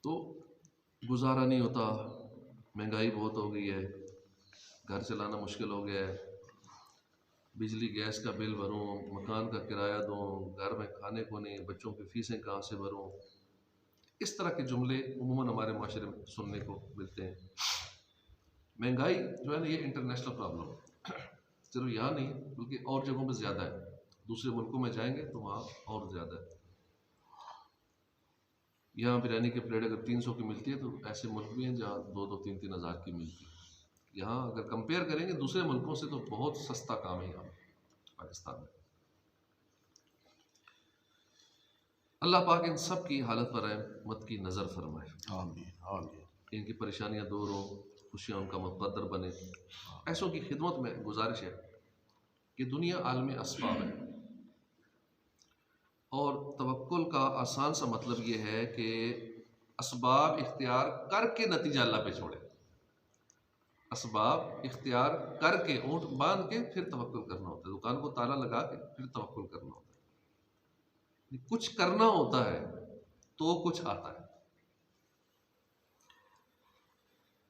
तो गुजारा नहीं होता, महंगाई बहुत हो गई है, घर चलाना मुश्किल हो गया है, बिजली गैस का बिल भरूं, मकान का किराया दूं, घर में खाने को नहीं, बच्चों की फ़ीसें कहाँ से भरूं। इस तरह के जुमले उमूमन हमारे माशरे में सुनने को मिलते हैं। महंगाई जो है ना, ये इंटरनेशनल प्रॉब्लम है, सिर्फ यहाँ नहीं बल्कि और जगहों पर ज़्यादा है। दूसरे मुल्कों में जाएंगे तो वहाँ और ज़्यादा है। यहाँ बिरयानी की प्लेट अगर 300 की मिलती है तो ऐसे मुल्क भी हैं जहाँ 2-2, 3-3 हज़ार की मिलती है। यहाँ अगर कंपेयर करेंगे दूसरे मुल्कों से तो बहुत सस्ता काम है यहाँ पाकिस्तान में। अल्लाह पाक इन सब की हालत पर रहमत की नज़र फरमाए, आमीन आमीन। इनकी परेशानियाँ दूर हो, खुशियाँ उनका मुक़द्दर बने। ऐसों की खिदमत में गुजारिश है कि दुनिया आलम असबाब है, और तवक्कुल का आसान सा मतलब ये है कि असबाब इख्तियार करके नतीजा अल्लाह पे छोड़े। असबाब इख्तियार करके, ऊँट बांध के फिर तवक्कुल करना होता है, दुकान को ताला लगा के फिर तवक्कुल करना होता है। कुछ करना होता है तो कुछ आता है,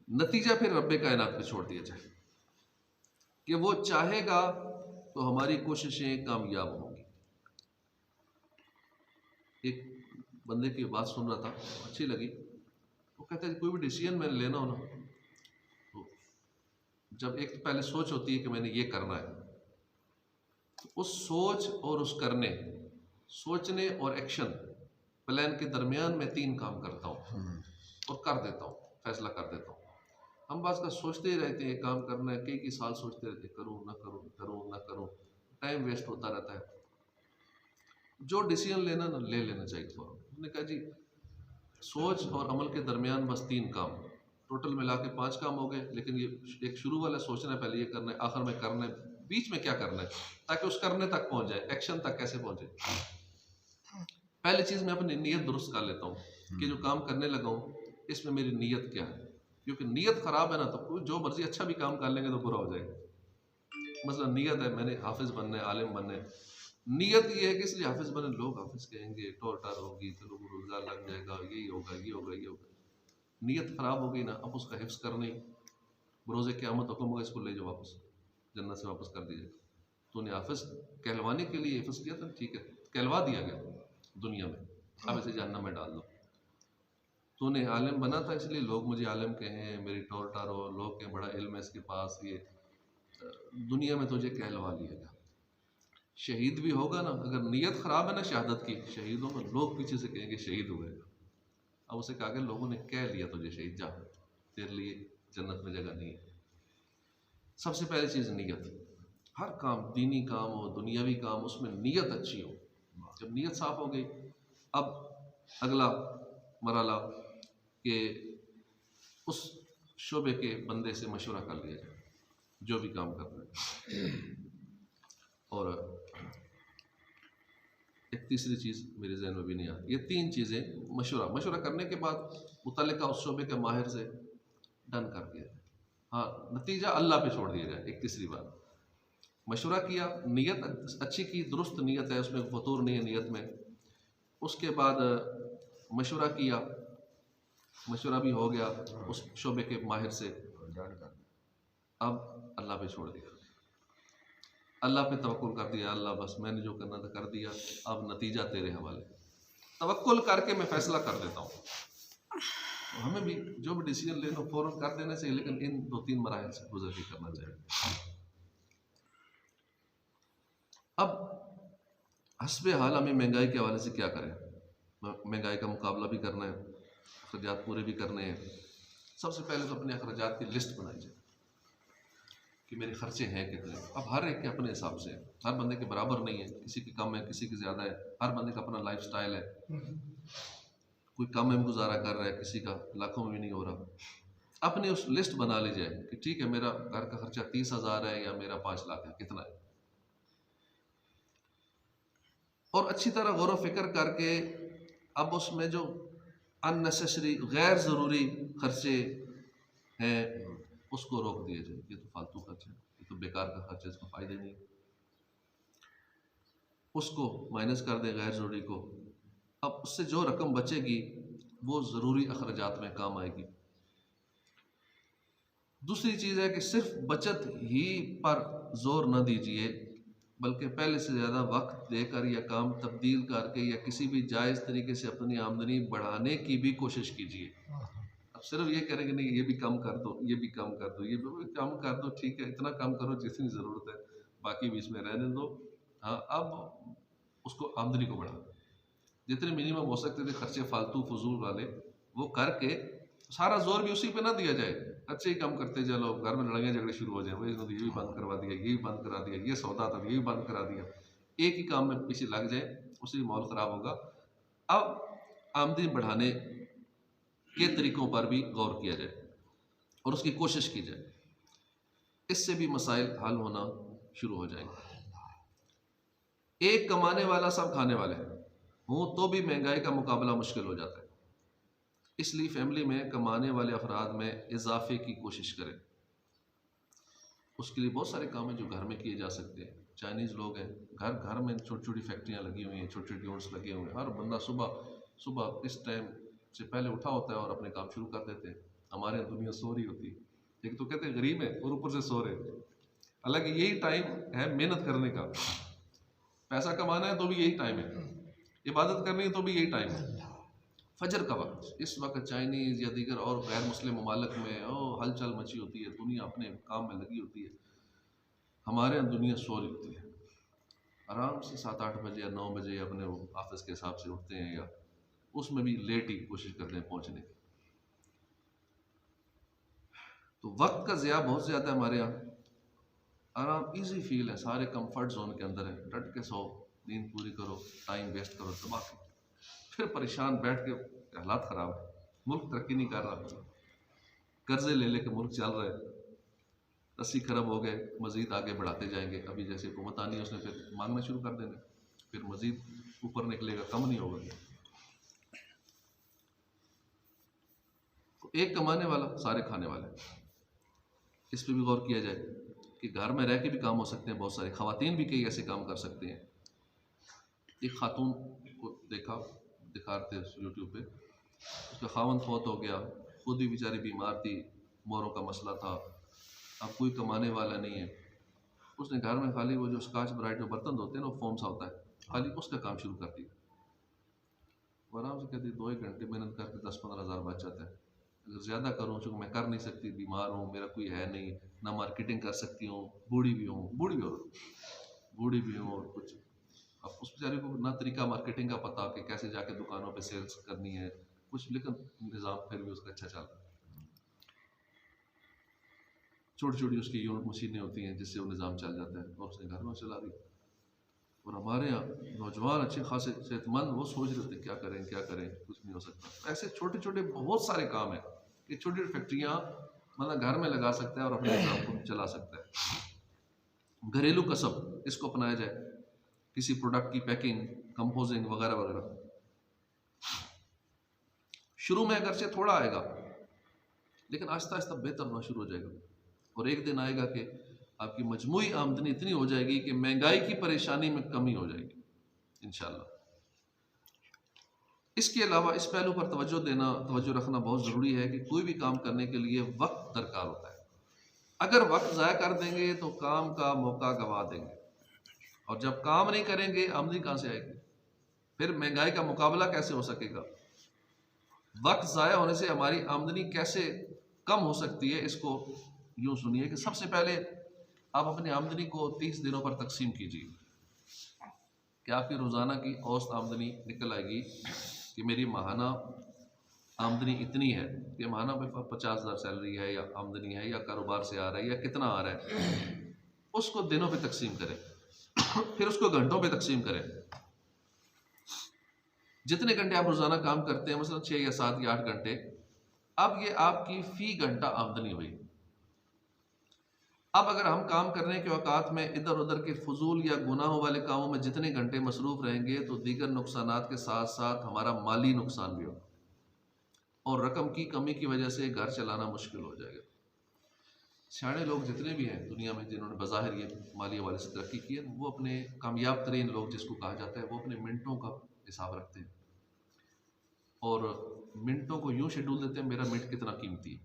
नतीजा फिर रब्बे कायनात पे छोड़ दिया जाए कि वो चाहेगा तो हमारी कोशिशें कामयाब होंगी। एक बंदे की बात सुन रहा था, अच्छी लगी। वो कहते हैं कोई भी डिसीजन मैंने लेना हो ना, तो जब एक तो पहले सोच होती है कि मैंने ये करना है, तो उस सोच और उस करने, सोचने और एक्शन प्लान के दरमियान मैं 3 काम करता हूँ और कर देता हूँ, फैसला कर देता हूँ। हम बात का सोचते ही रहते हैं, काम करना है, कई साल सोचते रहते हैं, करूँ ना करूँ, करूँ ना करूँ, टाइम वेस्ट होता रहता है। जो डिसीजन लेना ना ले लेना चाहिए फ़ौरन। उन्होंने कहा जी सोच और अमल के दरमियान बस 3 काम, टोटल मिला के 5 काम हो गए, लेकिन ये एक शुरू वाला सोचना है, पहले ये करना है, आखिर में करना है, बीच में क्या करना है, ताकि उस करने तक पहुंच जाए, एक्शन तक कैसे पहुंचे। पहली चीज़ मैं अपनी नीयत दुरुस्त कर लेता हूँ कि जो काम करने लगा हूँ इसमें मेरी नीयत क्या है, क्योंकि नीयत ख़राब है ना तो जो मर्जी अच्छा भी काम कर लेंगे तो बुरा हो जाएगा। मतलब नीयत है मैंने हाफिज़ बनना है, आलिम बनना है, नीयत ये है कि इसलिए हाफिज़ बने, लोग हाफिज़ कहेंगे, टोर टार होगी, तो लोगों को रोज़गार लग जाएगा, यही होगा ये होगा ये होगा। नीयत ख़राब हो गई ना, अब उसका हिफ्ज़ करना ही, रोज़े क़यामत हुक्म होगा इसको ले जाओ वापस, जन्नत से वापस कर दीजिए। तूने हाफिज़ कहलवाने के लिए हिफ्ज़ किया था, ठीक है, कहलवा दिया गया दुनिया में, अब इसे जहन्नम में डाल दो। तूने आलिम बना था इसलिए लोग मुझे आलिम कहें, मेरी टोर टार हो, लोग कहें बड़ा इल्म है इसके पास, ये दुनिया में तुझे कहलवा लिया गया। शहीद भी होगा ना, अगर नीयत ख़राब है ना शहादत की, शहीद होगा, लोग पीछे से कहेंगे शहीद हुए। अब उसे कहा गया लोगों ने कह लिया तुझे शहीद, जा तेरे लिए जन्नत में जगह नहीं है। सबसे पहली चीज़ नीयत, हर काम, दीनी काम हो, दुनियावी काम, उसमें नीयत अच्छी हो। जब नीयत साफ हो गई, अब अगला मरहला कि उस शोबे के बंदे से मशवरा कर लिया जाए जो भी काम करना है। और एक तीसरी चीज़ मेरे जहन में भी नहीं आती, ये 3 चीज़ें मशवरा करने के बाद मुतल्लिका उस शोबे के माहिर से डन कर दिया जाए। हाँ, नतीजा अल्लाह पे छोड़ दिया जाए। एक तीसरी बात, मशवरा किया, नीयत अच्छी की, दुरुस्त नीयत है, उसमें फतूर नहीं है नीयत में। उसके बाद मशवरा किया, मशवरा भी हो गया उस शोबे के माहिर से, अब अल्लाह पे छोड़ दिया, अल्लाह पे तवक्कुल कर दिया, अल्लाह बस मैंने जो करना था कर दिया, अब नतीजा तेरे हवाले। तवक्कुल करके मैं फैसला कर देता हूँ। तो हमें भी जो भी डिसीजन लेना फ़ौरन कर देना चाहिए, लेकिन इन 2-3 मराहिल से गुजर के करना चाहिए। अब हस्बे हाल हमें महंगाई के हवाले से क्या करें, महंगाई का मुकाबला भी करना है, अखराजात पूरे भी करने हैं। सबसे पहले तो अपने अखराजात की लिस्ट बनाई जाए कि मेरे खर्चे हैं कितने। अब हर एक के अपने हिसाब से, हर बंदे के बराबर नहीं है, किसी के कम है, किसी के ज़्यादा है, हर बंदे का अपना लाइफ स्टाइल है, कोई कम में गुजारा कर रहा है, किसी का लाखों में भी नहीं हो रहा। अपनी उस लिस्ट बना ली जाए कि ठीक है मेरा घर का खर्चा 30,000 है या मेरा 5 लाख है, कितना है। और अच्छी तरह गौर व फिक्र करके अब उसमें जो अननेसेसरी गैर ज़रूरी खर्चे हैं उसको रोक दिया जाए। ये तो फालतू खर्च है, ये तो बेकार का खर्च है, इसका फ़ायदा नहीं, उसको माइनस कर दें गैर ज़रूरी को। अब उससे जो रकम बचेगी वो ज़रूरी अखराजात में काम आएगी। दूसरी चीज़ है कि सिर्फ बचत ही पर जोर न दीजिए, बल्कि पहले से ज़्यादा वक्त देकर या काम तब्दील करके या किसी भी जायज़ तरीके से अपनी आमदनी बढ़ाने की भी कोशिश कीजिए। अब सिर्फ ये करेंगे नहीं, ये भी कम कर दो, ये भी कम कर दो, ये भी कम कर दो, ठीक है, इतना कम करो जितनी ज़रूरत है, बाकी भी इसमें रहने दो। हाँ, अब उसको आमदनी को बढ़ाओ, जितने मिनिमम हो सकते थे खर्चे फालतू फजूल वाले वो करके, सारा जोर भी उसी पे ना दिया जाए, खर्चे ही कम करते चलो, घर में लड़ाइयाँ झगड़े शुरू हो जाए, भाई इसने तो ये भी बंद करवा दिया, ये भी बंद करा दिया, ये सौदा था ये भी बंद करा दिया, एक ही काम में पीछे लग जाए, उसी माहौल ख़राब होगा। अब आमदनी बढ़ाने के तरीकों पर भी गौर किया जाए और उसकी कोशिश की जाए, इससे भी मसाइल हल होना शुरू हो जाएंगे। एक कमाने वाला सब खाने वाले हैं हो तो भी महंगाई का मुकाबला मुश्किल हो जाता है, इसलिए फैमिली में कमाने वाले अफराद में इजाफे की कोशिश करें। उसके लिए बहुत सारे काम हैं जो घर में किए जा सकते हैं। चाइनीज़ लोग हैं, घर घर में छोटी छोटी फैक्ट्रियाँ लगी हुई हैं, छोटे छोटे यूनिट्स लगे हुए हैं, हर बंदा सुबह सुबह इस टाइम से पहले उठा होता है और अपने काम शुरू कर देते हैं। हमारे यहाँ दुनिया सो रही होती है, एक तो कहते हैं गरीब है और ऊपर से सो रहे हैं। हालांकि यही टाइम है मेहनत करने का, पैसा कमाना है तो भी यही टाइम है, इबादत करनी है तो भी यही टाइम है, फजर का वक्त। इस वक्त चाइनीज़ या दीगर और गैर मुस्लिम ममालिक में हलचल मची होती है, दुनिया अपने काम में लगी होती है, हमारे यहाँ दुनिया सो रही होती है। आराम से 7-8 बजे या 9 बजे अपने ऑफिस के हिसाब से उठते हैं, या उसमें भी लेट ही कोशिश करते हैं पहुँचने की। तो वक्त का ज़िया बहुत ज़्यादा है हमारे यहाँ। आराम इजी फील है, सारे कंफर्ट जोन के अंदर है, डट के सो, नींद पूरी करो, टाइम वेस्ट करो, तो बाकी फिर परेशान बैठ के हालात ख़राब है, मुल्क तरक्की नहीं कर रहा, कर्जे ले लेके मुल्क चल रहा है, 80 खरब हो गए, मज़ीद आगे बढ़ाते जाएंगे। अभी जैसे हुकूमत आनी है उसने फिर मांगना शुरू कर देना, फिर मज़ीद ऊपर निकलेगा, कम नहीं होगा। तो एक कमाने वाला सारे खाने वाले, इस पर भी गौर किया जाए कि घर में रह के भी काम हो सकते हैं, बहुत सारी ख़वातीन भी कई ऐसे काम कर सकते हैं। एक खातून को देखा दिखा रहे थे यूट्यूब पे, उसका खावंद फौत हो गया, खुद भी बेचारी बीमार थी, मोरों का मसला था, अब कोई कमाने वाला नहीं है, उसने घर में खाली वो जो स्कॉच ब्राइट जो बर्तन धोते हैं ना, वो फोम सा होता है, खाली उसका काम शुरू कर दिया। वो आराम से कहती 2-1 घंटे मेहनत करके 10-15 हज़ार बच जाता है। अगर ज़्यादा करूँ चूँकि मैं कर नहीं सकती, बीमार हूँ, मेरा कोई है नहीं, ना मार्केटिंग कर सकती हूँ, बूढ़ी भी हूँ और कुछ, अब उस बेचारे को ना तरीका मार्केटिंग का पता कि कैसे जाके दुकानों पे सेल्स करनी है कुछ, लेकिन निज़ाम फिर भी उसका अच्छा चल रहा है। छोटी छोटी उसकी यूनिट मशीनें होती हैं जिससे वो निज़ाम चल जाता है और उसने घर में चला दी। और हमारे यहाँ नौजवान अच्छे खासे सेहतमंद, वो सोच रहे थे क्या करें, कुछ नहीं हो सकता। ऐसे छोटे छोटे बहुत सारे काम हैं कि छोटी छोटी फैक्ट्रियाँ मतलब घर में लगा सकता है और अपने निज़ाम को चला सकता है। घरेलू कसब इसको अपनाया जाए, किसी प्रोडक्ट की पैकिंग, कंपोजिंग वगैरह वगैरह। शुरू में अगरचे थोड़ा आएगा, लेकिन आहिस्ता आहिस्ता बेहतर होना शुरू हो जाएगा, और एक दिन आएगा कि आपकी मजमूई आमदनी इतनी हो जाएगी कि महंगाई की परेशानी में कमी हो जाएगी इंशाल्लाह। इसके अलावा इस पहलू पर तवज्जो रखना बहुत ज़रूरी है कि कोई भी काम करने के लिए वक्त दरकार होता है। अगर वक्त ज़ाया कर देंगे तो काम का मौका गंवा देंगे, और जब काम नहीं करेंगे आमदनी कहाँ से आएगी, फिर महंगाई का मुकाबला कैसे हो सकेगा। वक्त ज़ाया होने से हमारी आमदनी कैसे कम हो सकती है, इसको यूँ सुनिए कि सबसे पहले आप अपनी आमदनी को 30 दिनों पर तकसीम कीजिए कि आपकी रोज़ाना की औसत आमदनी निकल आएगी कि मेरी माहाना आमदनी इतनी है, कि माहाना में 50,000 सैलरी है या आमदनी है या कारोबार से आ रहा है या कितना आ रहा है, उसको दिनों पे तकसीम करें, फिर उसको घंटों पे तकसीम करें। जितने घंटे आप रोज़ाना काम करते हैं, मसलन 6 या 7 या 8 घंटे, अब ये आपकी फ़ी घंटा आमदनी हुई। अब अगर हम काम करने के औकात में इधर उधर के फजूल या गुनाहों वाले कामों में जितने घंटे मसरूफ़ रहेंगे, तो दीगर नुकसानात के साथ साथ हमारा माली नुकसान भी होगा, और रकम की कमी की वजह से घर चलाना मुश्किल हो जाएगा। सियाने लोग जितने भी हैं दुनिया में जिन्होंने बज़ाहिर ये माली हवाले से तरक्की की है, वो अपने कामयाब तरीन लोग जिसको कहा जाता है, वो अपने मिनटों का हिसाब रखते हैं, और मिनटों को यूँ शेड्यूल देते हैं मेरा मिनट कितना कीमती है।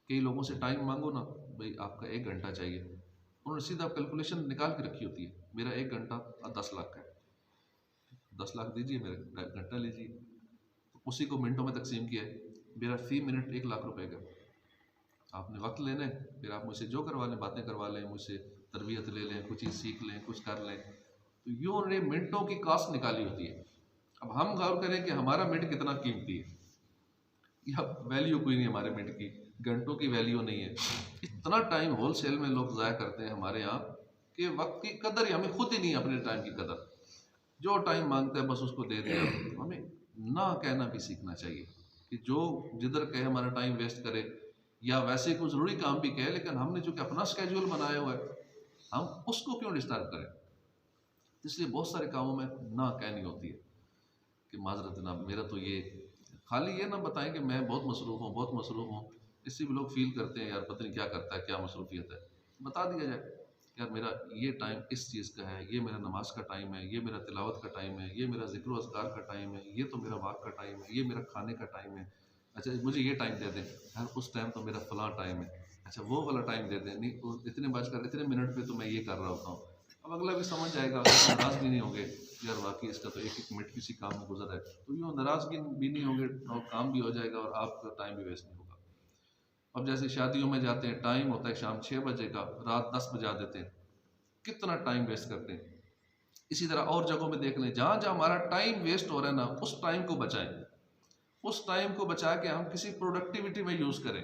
कई लोगों से टाइम मांगो ना, भाई आपका 1 घंटा चाहिए, उन्होंने सीधा कैलकुलेशन निकाल के रखी होती है, मेरा 1 घंटा 10 लाख का है, 10 लाख दीजिए, मेरा घंटा लीजिए, तो उसी को मिनटों में तकसीम किया है, मेरा फी मिनट 1 लाख रुपए का। आपने वक्त लेना है, फिर आप मुझसे जो करवा लें, बातें करवा लें, मुझसे तरबियत ले लें, कुछ चीज़ सीख लें, कुछ कर लें, तो यूँ उन्होंने मिनटों की कास्ट निकाली होती है। अब हम गौर करें कि हमारा मिनट कितना कीमती है, या वैल्यू कोई नहीं हमारे मिनट की, घंटों की वैल्यू नहीं है। इतना टाइम होल सेल में लोग ज़ाया करते हैं हमारे यहाँ कि वक्त की कदर ही हमें खुद ही नहीं है, अपने टाइम की कदर। जो टाइम मांगता है बस उसको दे दिया। हमें ना कहना भी सीखना चाहिए कि जो जिधर कहे हमारा टाइम वेस्ट करे, या वैसे कोई ज़रूरी काम भी कहे, लेकिन हमने जो कि अपना स्केड्यूल बनाया हुआ है, हम उसको क्यों डिस्टर्ब करें। इसलिए बहुत सारे कामों में ना कहनी होती है कि माजरत जनाब मेरा तो ये, खाली ये ना बताएं कि मैं बहुत मसरूफ़ हूँ, बहुत मसरूफ़ हूँ, इससे भी लोग फील करते हैं यार पता नहीं क्या करता है, क्या मसरूफियत है। बता दिया जाए यार मेरा ये टाइम इस चीज़ का है, ये मेरा नमाज का टाइम है, ये मेरा तिलावत का टाइम है, ये मेरा ज़िक्र अज़कार का टाइम है, ये तो मेरा वाक का टाइम है, ये मेरा खाने का टाइम है। अच्छा मुझे ये टाइम दे दें यार, उस टाइम तो मेरा फ़लाँ टाइम है, अच्छा वो वाला टाइम दे दें, नहीं तो इतने बजकर इतने मिनट पे तो मैं ये कर रहा होता हूँ। अब अगला भी समझ जाएगा, नाराज़ भी नहीं होंगे यार वाकई इसका तो एक एक मिनट किसी काम में गुजर है, तो यूँ नाराज़गी भी नहीं होंगे और काम भी हो जाएगा और आपका टाइम भी वेस्ट नहीं होगा। अब जैसे शादियों में जाते हैं, टाइम होता है शाम 6 बजे का, रात 10 बजा देते हैं, कितना टाइम वेस्ट करते हैं। इसी तरह और जगहों में देख लें, जहाँ जहाँ हमारा टाइम वेस्ट हो रहा है ना, उस टाइम को बचाएं, उस टाइम को बचा के हम किसी प्रोडक्टिविटी में यूज़ करें।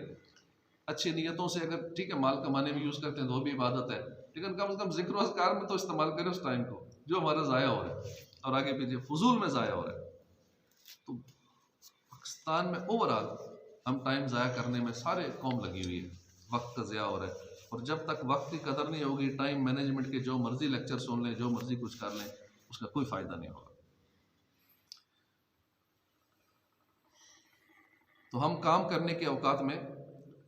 अच्छी नीयतों से अगर ठीक है माल कमाने में यूज़ करते हैं तो भी इबादत है, लेकिन कम से कम ज़िक्र अज़कार में तो इस्तेमाल करें उस टाइम को जो हमारा ज़ाया हो रहा है और आगे पीछे फजूल में ज़ाया हो रहा है। तो पाकिस्तान में ओवरऑल हम टाइम ज़ाया करने में सारे कौम लगी हुई है, वक्त का ज़िया हो रहा है। और जब तक वक्त की कदर नहीं होगी, टाइम मैनेजमेंट के जो मर्ज़ी लेक्चर सुन लें, जो मर्ज़ी कुछ कर लें, उसका कोई फ़ायदा नहीं होगा। तो हम काम करने के औकात में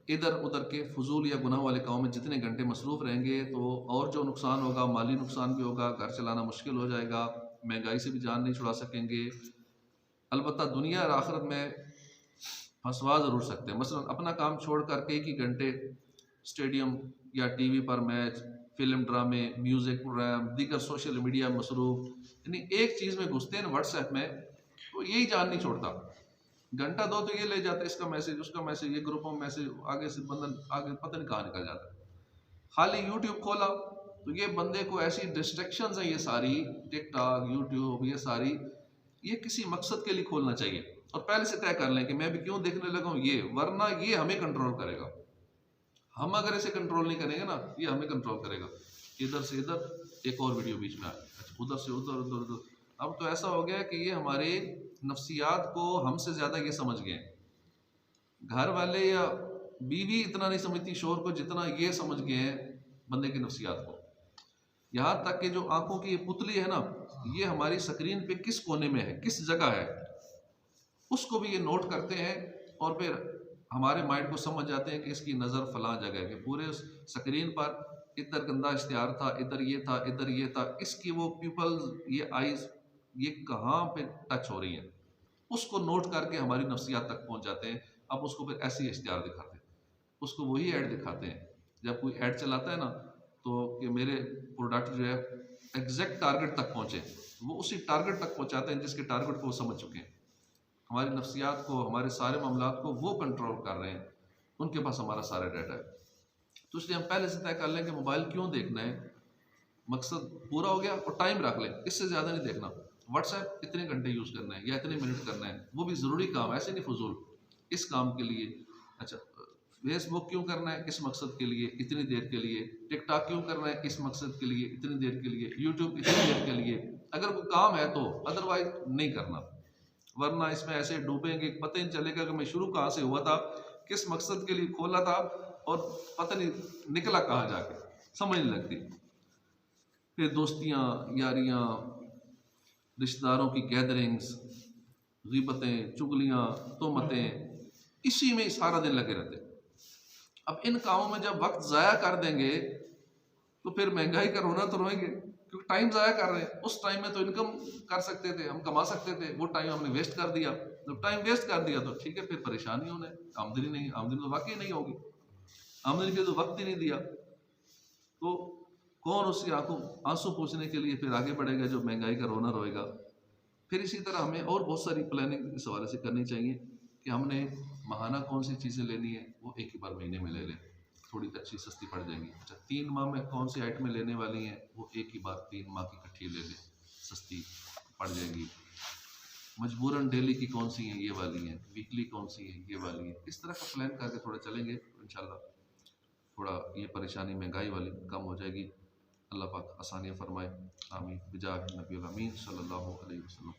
इधर उधर के फजूल या गुनाह वाले कामों में जितने घंटे मसरूफ़ रहेंगे, तो और जो नुकसान होगा, माली नुकसान भी होगा, घर चलाना मुश्किल हो जाएगा, महंगाई से भी जान नहीं छुड़ा सकेंगे। अलबत्ता दुनिया और आखिरत में फंसवा ज़रूर सकते हैं। मसलन अपना काम छोड़ कर कई घंटे स्टेडियम या टीवी पर मैच, फिल्म, ड्रामे, म्यूज़िक प्रोग्राम, दीगर सोशल मीडिया मसरूफ़, यानी एक चीज़ में घुसते हैं व्हाट्सएप में, तो यही जान नहीं छोड़ता। घंटा दो तो ये ले जाते, इसका मैसेज, उसका मैसेज, ये ग्रुपों में मैसेज, आगे से बंदा आगे पता नहीं कहाँ निकल जाता है। खाली यूट्यूब खोला तो ये बंदे को ऐसी डिस्ट्रैक्शंस हैं, ये सारी टिकटॉक, यूट्यूब, ये सारी, ये किसी मकसद के लिए खोलना चाहिए और पहले से तय कर लें कि मैं भी क्यों देखने लगा हूँ ये, वरना ये हमें कंट्रोल करेगा। हम अगर इसे कंट्रोल नहीं करेंगे ना, ये हमें कंट्रोल करेगा। इधर से इधर एक और वीडियो बीच में आ गई, अच्छा उधर से उधर, उधर उधर, अब तो ऐसा हो गया कि ये हमारे नफ्सियात को हमसे ज़्यादा ये समझ गए। घर वाले या बीवी इतना नहीं समझती शोहर को जितना ये समझ गए हैं बंदे की नफ्सियात को। यहाँ तक कि जो आंखों की पुतली है ना, ये हमारी स्क्रीन पे किस कोने में है, किस जगह है, उसको भी ये नोट करते हैं और फिर हमारे माइंड को समझ जाते हैं कि इसकी नज़र फलां जगह है, कि पूरे स्क्रीन पर इधर गंदा इश्तिहार था, इधर ये था, इधर ये था, इसकी वो पीपल्स, ये आइज़, ये कहाँ पे टच हो रही हैं, उसको नोट करके हमारी नफ्सियात तक पहुँच जाते हैं। अब उसको फिर ऐसे ही इश्तिहार दिखाते हैं, उसको वही ऐड दिखाते हैं। जब कोई ऐड चलाता है ना, तो कि मेरे प्रोडक्ट जो है एग्जैक्ट टारगेट तक पहुँचे, वो उसी टारगेट तक पहुँचाते हैं जिसके टारगेट को वो समझ चुके हैं। हमारी नफ्सियात को, हमारे सारे मामलात को वो कंट्रोल कर रहे हैं, उनके पास हमारा सारा डाटा है। तो इसलिए हम पहले से तय कर लें कि मोबाइल क्यों देखना है, मकसद पूरा हो गया और टाइम रख लें, इससे ज़्यादा नहीं देखना। व्हाट्सएप इतने घंटे यूज़ करना है या इतने मिनट करना है, वो भी ज़रूरी काम, ऐसे नहीं फजूल, इस काम के लिए। अच्छा फेसबुक क्यों करना है, इस मकसद के लिए, इतनी देर के लिए। टिकटॉक क्यों करना है, इस मकसद के लिए, इतनी देर के लिए। यूट्यूब इतनी देर के लिए, अगर कोई काम है तो, अदरवाइज नहीं करना, वरना इसमें ऐसे डूबेंगे पता ही नहीं चलेगा कि मैं शुरू कहाँ से हुआ था, किस मकसद के लिए खोला था और पता नहीं निकला कहाँ जाके, समझ नहीं लगती। फिर दोस्तियाँ, यारियाँ, रिश्तेदारों की गैदरिंग्स, ग़ीबतें, चुगलियाँ, तोहमतें, इसी में सारा दिन लगे रहते। अब इन कामों में जब वक्त ज़ाया कर देंगे तो फिर महंगाई का रोना तो रोएंगे, क्योंकि टाइम ज़ाया कर रहे हैं। उस टाइम में तो इनकम कर सकते थे, हम कमा सकते थे, वो टाइम हमने वेस्ट कर दिया। जब टाइम वेस्ट कर दिया तो ठीक है, फिर परेशानी होने, आमदनी नहीं, आमदनी तो वाकई नहीं होगी, आमदनी के तो वक्त ही नहीं दिया, तो कौन उसकी आंखों आंसू पोंछने के लिए फिर आगे बढ़ेगा जो महंगाई का रोना रोएगा। फिर इसी तरह हमें और बहुत सारी प्लानिंग इस हवाले से करनी चाहिए कि हमने माहाना कौन सी चीज़ें लेनी है वो एक ही बार महीने में ले लें, थोड़ी अच्छी सस्ती पड़ जाएंगी। अच्छा, 3 माह में कौन सी आइटमें लेने वाली हैं वो एक ही बार 3 माह की इकट्ठी ले लें, सस्ती पड़ जाएंगी। मजबूरन डेली की कौन सी हैं ये वाली हैं, वीकली कौन सी हैं ये वाली हैं। इस तरह का प्लान करके थोड़ा चलेंगे तो इंशाल्लाह थोड़ा ये परेशानी महंगाई वाली कम हो जाएगी। अल्लाह पाक आसानियाँ फरमाए। आमीन बिजाह नबी अमीन सल्लल्लाहु अलैहि वसल्लम।